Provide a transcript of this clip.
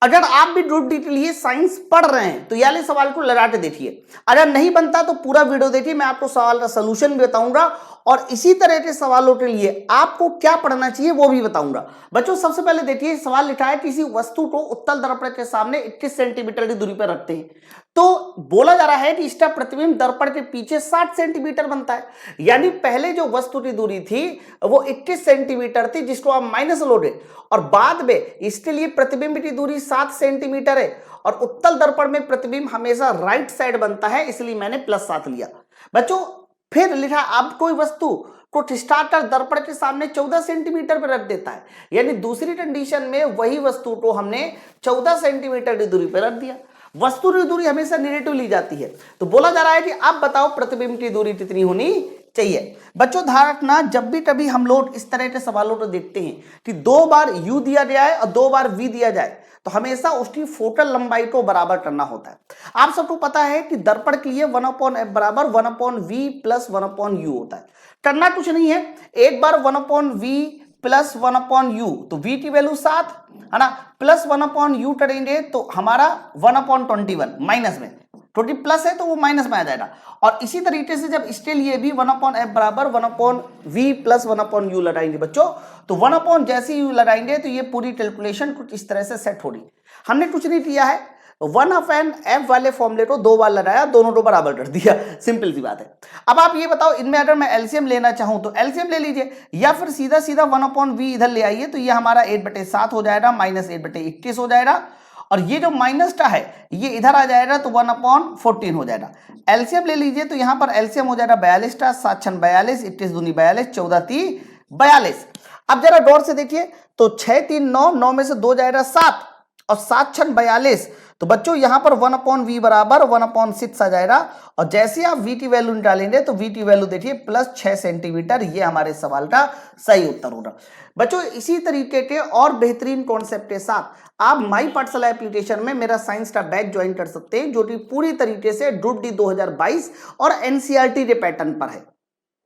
अगर आप भी ग्रुप डी के लिए साइंस पढ़ रहे हैं तो ये वाले सवाल को लगा के देखिए, अगर नहीं बनता तो पूरा वीडियो देखिए, मैं आपको सवाल का सोल्यूशन भी बताऊंगा और इसी तरह के सवालों के लिए आपको क्या पढ़ना चाहिए वो भी बताऊंगा। बच्चों सबसे पहले देखिए सवाल लिखा है, किसी वस्तु को उत्तल दर्पण के सामने 21 सेंटीमीटर की दूरी पर रखते हैं, तो बोला जा रहा है कि इसका प्रतिबिंब दर्पण के पीछे 60 सेंटीमीटर बनता है। यानी पहले जो वस्तु की दूरी थी वो 21 सेंटीमीटर थी, जिसको आप माइनस लोगे, और बाद में इसके लिए प्रतिबिंब की दूरी 7 सेंटीमीटर है, और उत्तल दर्पण में प्रतिबिंब हमेशा राइट साइड बनता है, इसलिए मैंने +7 लिया। बच्चों फिर लिखा, अब कोई वस्तु को स्टार्टर दर्पण के सामने 14 सेंटीमीटर पर रख देता है, यानी दूसरी कंडीशन में वही वस्तु को हमने 14 सेंटीमीटर की दूरी पर रख दिया। वस्तु की दूरी हमेशा नेगेटिव ली जाती है, तो बोला जा रहा है कि अब बताओ प्रतिबिंब की दूरी कितनी होनी चाहिए। बच्चों ध्यान रखना, जब भी कभी हम लोग इस तरह के सवालों को देखते हैं कि 2 बार u दिया जाए और 2 बार v दिया जाए, तो हमेशा उसकी फोकल लंबाई को बराबर करना होता है। आप सबको पता है कि दर्पण के लिए 1/f बराबर 1/v प्लस 1/u होता है। करना कुछ नहीं है, एक बार 1/v प्लस 1/u, तो v की वैल्यू 7 है ना, प्लस 1/u करेंगे तो हमारा 1/21 माइनस में, क्योंकि प्लस है तो वो माइनस में आ जाएगा। और इसी तरीके से जब इसके लिए भी 1/f बराबर 1/v प्लस 1/u लगाएंगे बच्चों, तो 1/ जैसे u लगाएंगे तो ये पूरी कैलकुलेशन कुछ इस तरह से सेट होगी। हमने कुछ नहीं किया है, 1/f वाले फॉर्मूले को 2 बार लगाया, दोनों को बराबर कर दिया, सिंपल सी बात है। अब आप ये बताओ, इनमें अगर मैं एलसीएम लेना चाहूं तो एलसीएम ले लीजिए, या फिर सीधा सीधा 1/v इधर ले आइए, तो ये हमारा 8/7 हो जाएगा, माइनस 8/21 हो जाएगा, और ये जो माइनस का है ये इधर आ जाएगा तो 1/14 हो जाएगा। एलसीएम ले लीजिए, तो यहां पर एलसीएम हो जाएगा 42 का, 7 6 42, 21 दूनी 42, 14 3 42। अब जरा गौर से देखिए, तो 6 3 9, 9 में से 2 जाएगा 7, और 7 6 42, तो बच्चों यहां पर 1/v बराबर 1/6 आ जाएगा, और जैसे आप v की वैल्यू निकालेंगे तो v की वैल्यू देखिए +6 सेंटीमीटर, ये हमारे सवाल का सही उत्तर होगा। बच्चों इसी तरीके के और बेहतरीन कॉन्सेप्ट के साथ आप माई पाठशाला एप्लीकेशन में मेरा साइंस का बैच ज्वाइन कर सकते हैं, जो कि पूरी तरीके से ग्रुप डी 2022 और एनसीईआरटी के पैटर्न पर है।